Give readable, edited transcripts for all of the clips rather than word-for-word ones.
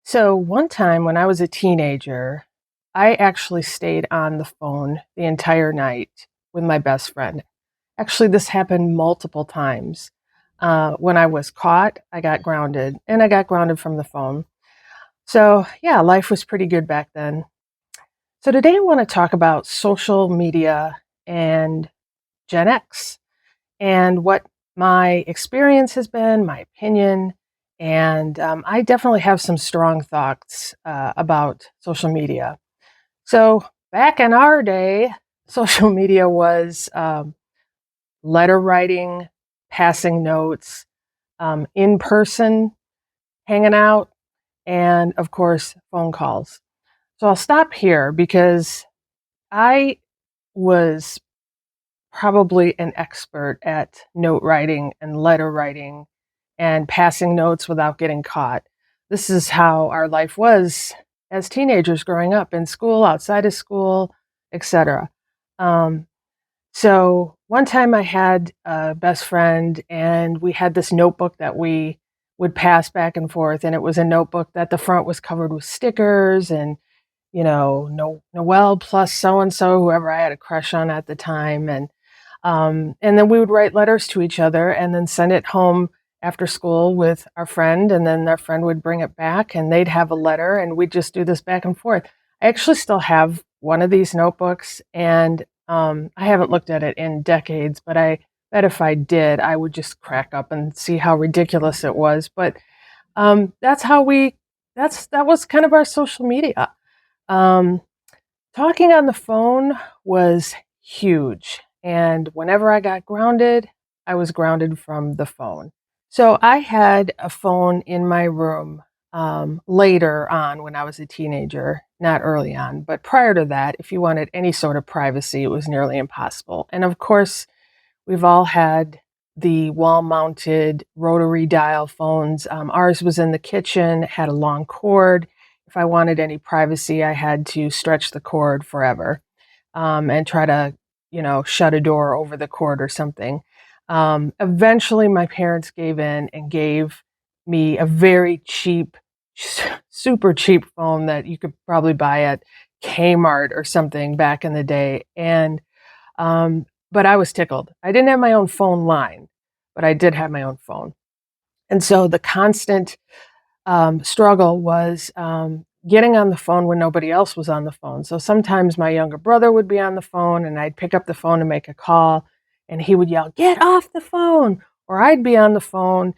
So one time when I was a teenager, I actually stayed on the phone the entire night with my best friend. Actually, this happened multiple times. When I was caught, I got grounded, and I got grounded from the phone. So, yeah, life was pretty good back then. So, today I want to talk about social media and Gen X and what my experience has been, my opinion, and I definitely have some strong thoughts about social media. So, back in our day, social media was letter writing, passing notes, in person, hanging out, and of course, phone calls. So, I'll stop here because I was probably an expert at note writing and letter writing and passing notes without getting caught. This is how our life was as teenagers growing up in school, outside of school, etc. Um, so one time I had a best friend and we had this notebook that we would pass back and forth, and it was a notebook that the front was covered with stickers and no Noel plus so and so, whoever I had a crush on at the time, and then we would write letters to each other and then send it home after school with our friend, and then our friend would bring it back and they'd have a letter and we'd just do this back and forth. I actually still have one of these notebooks, and I haven't looked at it in decades, but I bet if I did, I would just crack up and see how ridiculous it was. But that's how that was kind of our social media. Um, Talking on the phone was huge, and whenever I got grounded, I was grounded from the phone. So I had a phone in my room later on when I was a teenager, not early on, but prior to that, if you wanted any sort of privacy, it was nearly impossible. And of course, we've all had the wall-mounted rotary dial phones. Ours was in the kitchen, had a long cord. If I wanted any privacy, I had to stretch the cord forever, and try to, shut a door over the cord or something. Eventually, my parents gave in and gave me a very cheap, super cheap phone that you could probably buy at Kmart or something back in the day. Um, but I was tickled. I didn't have my own phone line, but I did have my own phone. And so the constant struggle was getting on the phone when nobody else was on the phone. So sometimes my younger brother would be on the phone and I'd pick up the phone to make a call and he would yell, "Get off the phone." Or I'd be on the phone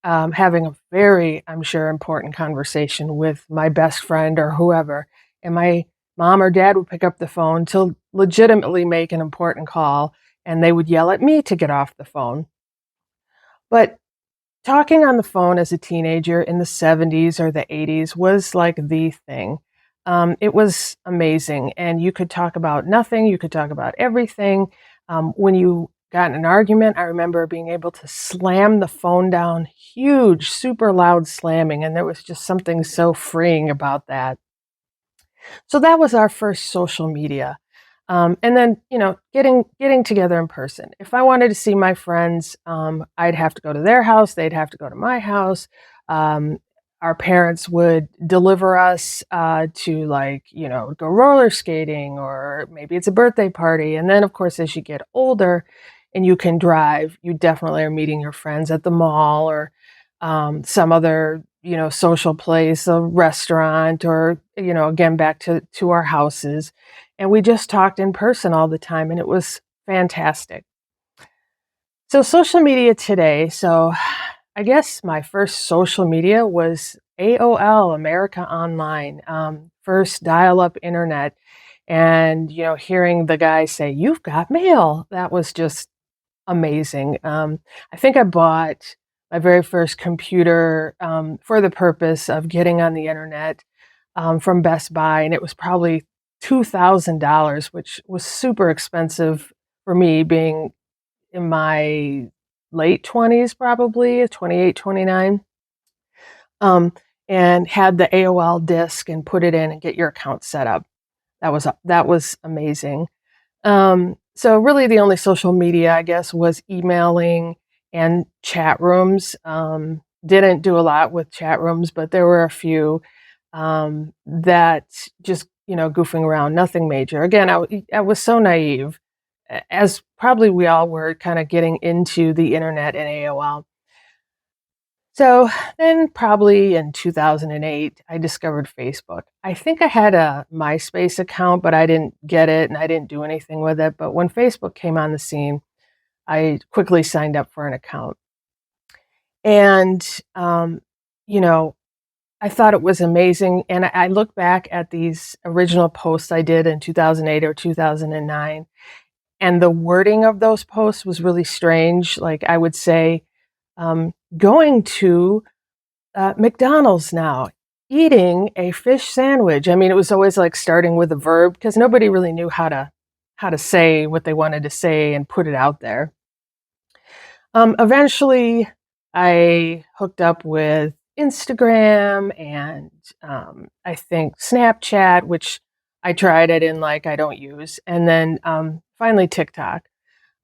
having a very, I'm sure, important conversation with my best friend or whoever. And my mom or dad would pick up the phone to legitimately make an important call and they would yell at me to get off the phone. But talking on the phone as a teenager in the '70s or the '80s was like the thing. It was amazing, and you could talk about nothing, you could talk about everything. When you got in an argument, I remember being able to slam the phone down, huge, super loud slamming, and there was just something so freeing about that. So that was our first social media. And then, getting together in person. If I wanted to see my friends, I'd have to go to their house. They'd have to go to my house. Um, our parents would deliver us to, like, go roller skating, or maybe it's a birthday party. And then, of course, as you get older and you can drive, you definitely are meeting your friends at the mall or some other, social place, a restaurant, or, again, back to our houses. And we just talked in person all the time, and it was fantastic. So social media today, so I guess my first social media was AOL, America Online, first dial-up internet, and, hearing the guy say, "You've got mail," that was just amazing. I think I bought my very first computer, for the purpose of getting on the internet, from Best Buy, and it was probably $2,000, which was super expensive for me being in my late 20s, probably 28, 29. Um, and had the AOL disk and put it in and get your account set up. That was amazing. So really the only social media, I guess, was emailing and chat rooms. Didn't do a lot with chat rooms, but there were a few. that just, goofing around, nothing major. Again, I was so naive, as probably we all were kind of getting into the internet and AOL. So then, probably in 2008, I discovered Facebook. I think I had a MySpace account, but I didn't get it and I didn't do anything with it. But when Facebook came on the scene, I quickly signed up for an account. And, um, you know, I thought it was amazing. And I look back at these original posts I did in 2008 or 2009, and the wording of those posts was really strange. Like I would say, going to McDonald's now, eating a fish sandwich. I mean, it was always like starting with a verb because nobody really knew how to say what they wanted to say and put it out there. Eventually, I hooked up with Instagram and I think Snapchat, which I tried. I didn't like. I don't use. And then finally TikTok.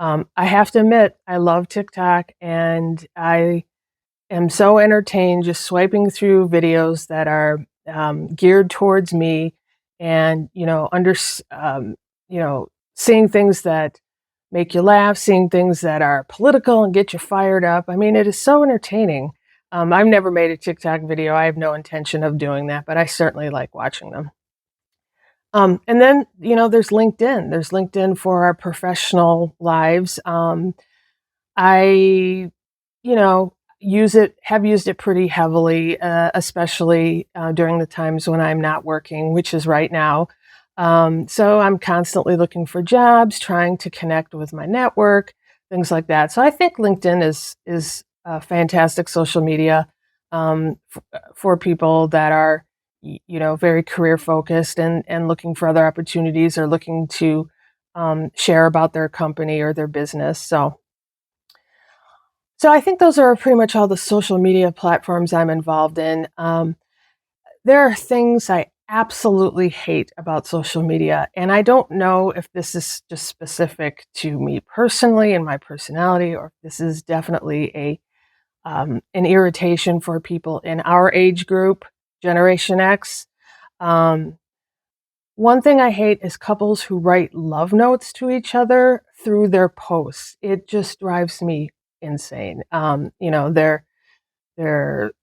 I have to admit, I love TikTok, and I am so entertained just swiping through videos that are geared towards me, and you know, seeing things that make you laugh, seeing things that are political and get you fired up. I mean, it is so entertaining. I've never made a TikTok video. I have no intention of doing that, but I certainly like watching them. And then, there's LinkedIn. There's LinkedIn for our professional lives. I you know, have used it pretty heavily, especially, during the times when I'm not working, which is right now. So I'm constantly looking for jobs, trying to connect with my network, things like that. So I think LinkedIn is a fantastic social media, for people that are, very career focused and looking for other opportunities, or looking to, share about their company or their business. So I think those are pretty much all the social media platforms I'm involved in. There are things I absolutely hate about social media, and I don't know if this is just specific to me personally and my personality, or if this is definitely an irritation for people in our age group, Generation X. Um, One thing I hate is couples who write love notes to each other through their posts. It just drives me insane. They're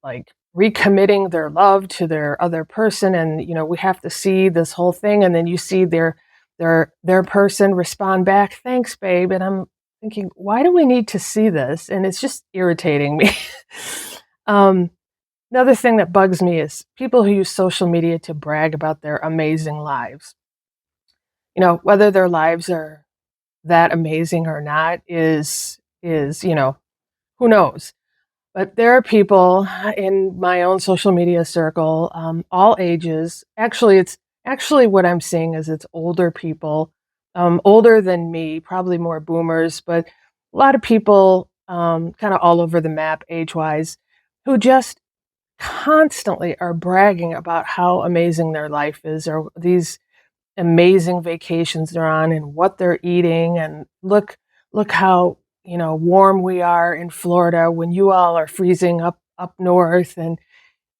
like recommitting their love to their other person, and we have to see this whole thing, and then you see their person respond back, "Thanks, babe," and I'm thinking, why do we need to see this? And it's just irritating me. um, Another thing that bugs me is people who use social media to brag about their amazing lives. Whether their lives are that amazing or not is who knows. But there are people in my own social media circle, all ages. Actually, what I'm seeing is it's older people, older than me, probably more boomers, but a lot of people, kind of all over the map age-wise, who just constantly are bragging about how amazing their life is, or these amazing vacations they're on, and what they're eating, and look how, warm we are in Florida when you all are freezing up north. And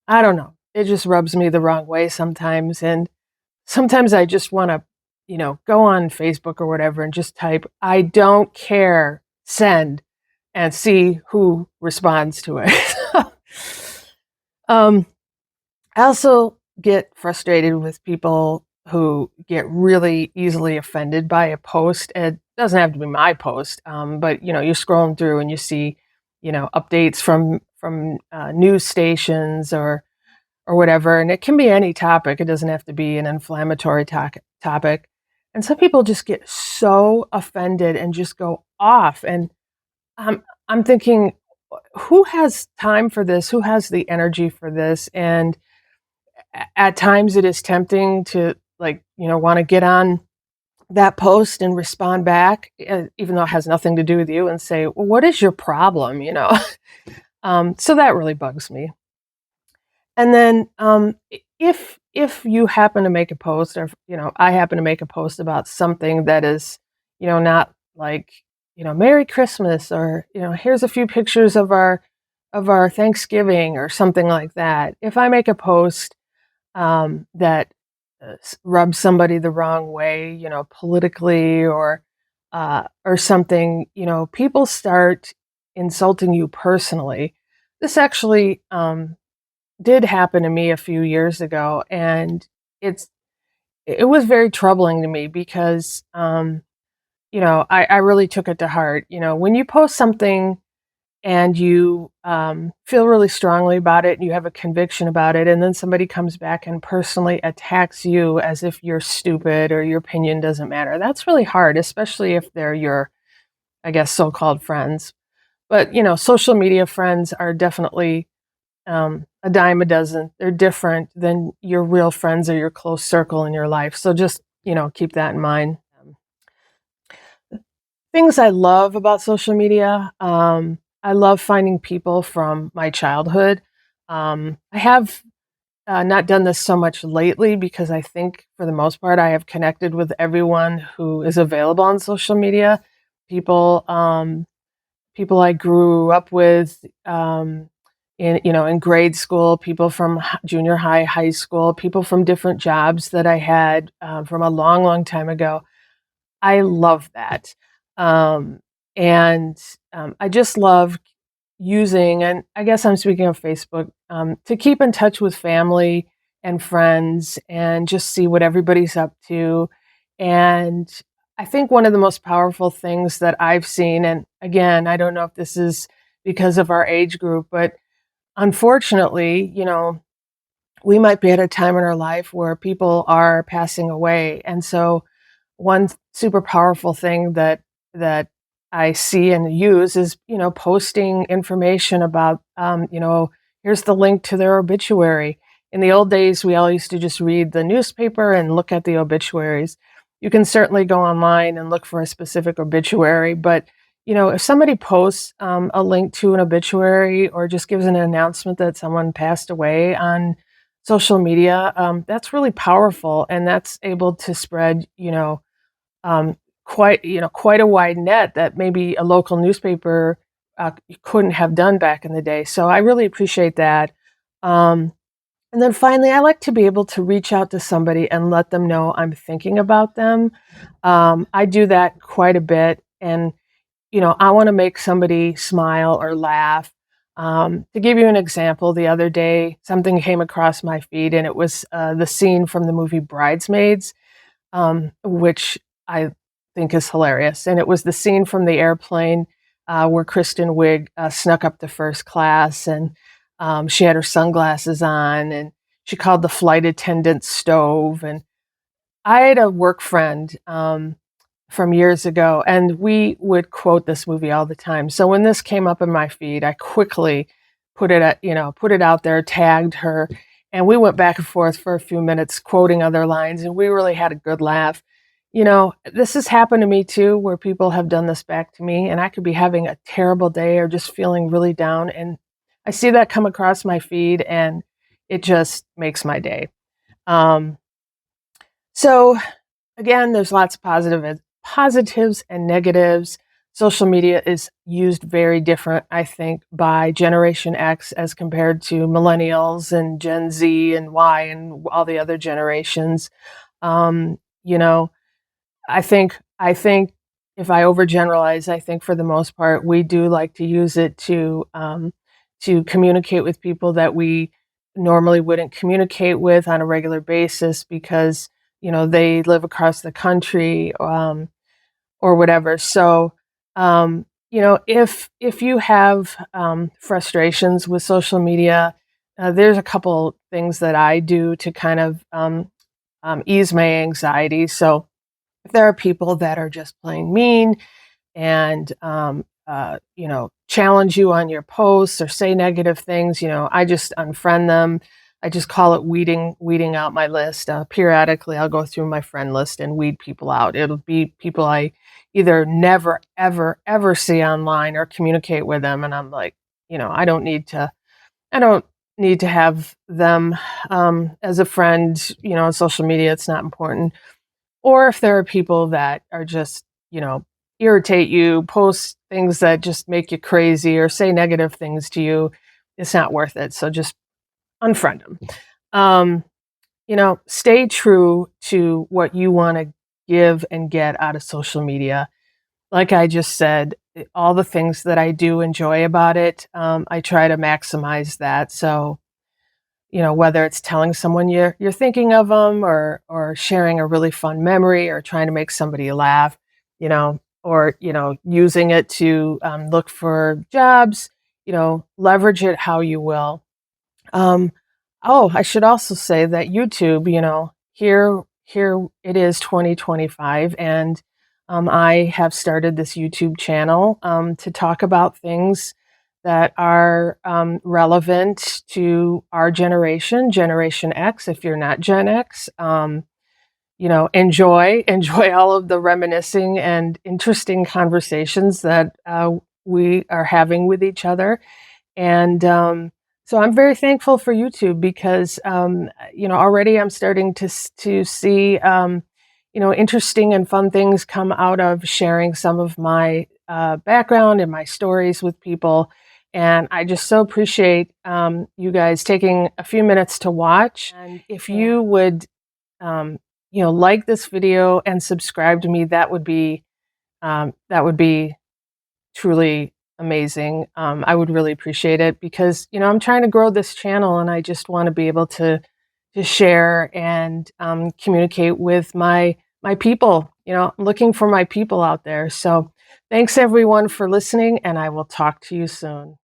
I don't know, it just rubs me the wrong way sometimes. And sometimes I just want to, go on Facebook or whatever and just type, "I don't care, send," and see who responds to it. um I also get frustrated with people who get really easily offended by a post. It doesn't have to be my post, but you're scrolling through and you see, updates from news stations or whatever, and it can be any topic. It doesn't have to be an inflammatory topic. And some people just get so offended and just go off. And I'm thinking, who has time for this? Who has the energy for this? And at times it is tempting to, like, want to get on that post and respond back, even though it has nothing to do with you, and say, "Well, what is your problem?" So that really bugs me. And then, if you happen to make a post, or I happen to make a post about something that is, not like, "Merry Christmas," or, "Here's a few pictures of our Thanksgiving," or something like that. If I make a post, that rub somebody the wrong way, politically or something, people start insulting you personally. This actually did happen to me a few years ago, and it's it was very troubling to me because I really took it to heart. When you post something and you feel really strongly about it and you have a conviction about it, and then somebody comes back and personally attacks you as if you're stupid or your opinion doesn't matter. That's really hard, especially if they're your, I guess, so-called friends. But social media friends are definitely a dime a dozen. They're different than your real friends or your close circle in your life. So just keep that in mind. Things I love about social media. I love finding people from my childhood. I have not done this so much lately because I think for the most part I have connected with everyone who is available on social media. People, people I grew up with in grade school, people from junior high, high school, people from different jobs that I had from a long, long time ago. I love that. Um, and I just love using, and I guess I'm speaking of Facebook, to keep in touch with family and friends and just see what everybody's up to. And I think one of the most powerful things that I've seen, and again, I don't know if this is because of our age group, but unfortunately, we might be at a time in our life where people are passing away. And so one super powerful thing that I see and use is, posting information about, here's the link to their obituary. In the old days, we all used to just read the newspaper and look at the obituaries. You can certainly go online and look for a specific obituary, but if somebody posts a link to an obituary or just gives an announcement that someone passed away on social media, that's really powerful, and that's able to spread, um, quite a wide net that maybe a local newspaper couldn't have done back in the day. So I really appreciate that. Um, and then finally, I like to be able to reach out to somebody and let them know I'm thinking about them. I do that quite a bit, and I want to make somebody smile or laugh. To give you an example, the other day something came across my feed, and it was the scene from the movie Bridesmaids, which I think is hilarious. And it was the scene from the airplane where Kristen Wiig snuck up to first class, and she had her sunglasses on, and she called the flight attendant stove. And I had a work friend from years ago, and we would quote this movie all the time. So when this came up in my feed, I quickly put it out there, tagged her, and we went back and forth for a few minutes quoting other lines, and we really had a good laugh. This has happened to me too, where people have done this back to me, and I could be having a terrible day or just feeling really down, and I see that come across my feed, and it just makes my day. Um, so again, there's lots of positives and negatives. Social media is used very different, I think, by Generation X as compared to millennials and Gen Z and Y and all the other generations. Um, you know, I think if I overgeneralize, I think for the most part we do like to use it to communicate with people that we normally wouldn't communicate with on a regular basis because they live across the country, or whatever. So if you have frustrations with social media, there's a couple things that I do to kind of ease my anxiety. So if there are people that are just plain mean and challenge you on your posts or say negative things, I just unfriend them. I just call it weeding out my list. Periodically, I'll go through my friend list and weed people out. It'll be people I either never, ever, ever see online or communicate with them, and I'm like, I don't need to. I don't need to have them as a friend, on social media. It's not important. Or if there are people that are just, irritate you, post things that just make you crazy or say negative things to you, it's not worth it. So just unfriend them. Um, stay true to what you want to give and get out of social media. Like I just said, all the things that I do enjoy about it, I try to maximize that. So, whether it's telling someone you're thinking of them, or sharing a really fun memory, or trying to make somebody laugh, or using it to look for jobs, leverage it how you will. Um, oh, I should also say that YouTube, here it is 2025, and I have started this YouTube channel to talk about things that are relevant to our generation, Generation X. If you're not Gen X, enjoy all of the reminiscing and interesting conversations that we are having with each other. And so I'm very thankful for YouTube because already I'm starting to see interesting and fun things come out of sharing some of my background and my stories with people. And I just so appreciate you guys taking a few minutes to watch. And if you would, like this video and subscribe to me, that would be truly amazing. I would really appreciate it because, I'm trying to grow this channel, and I just want to be able to share and communicate with my people. I'm looking for my people out there. So thanks everyone for listening, and I will talk to you soon.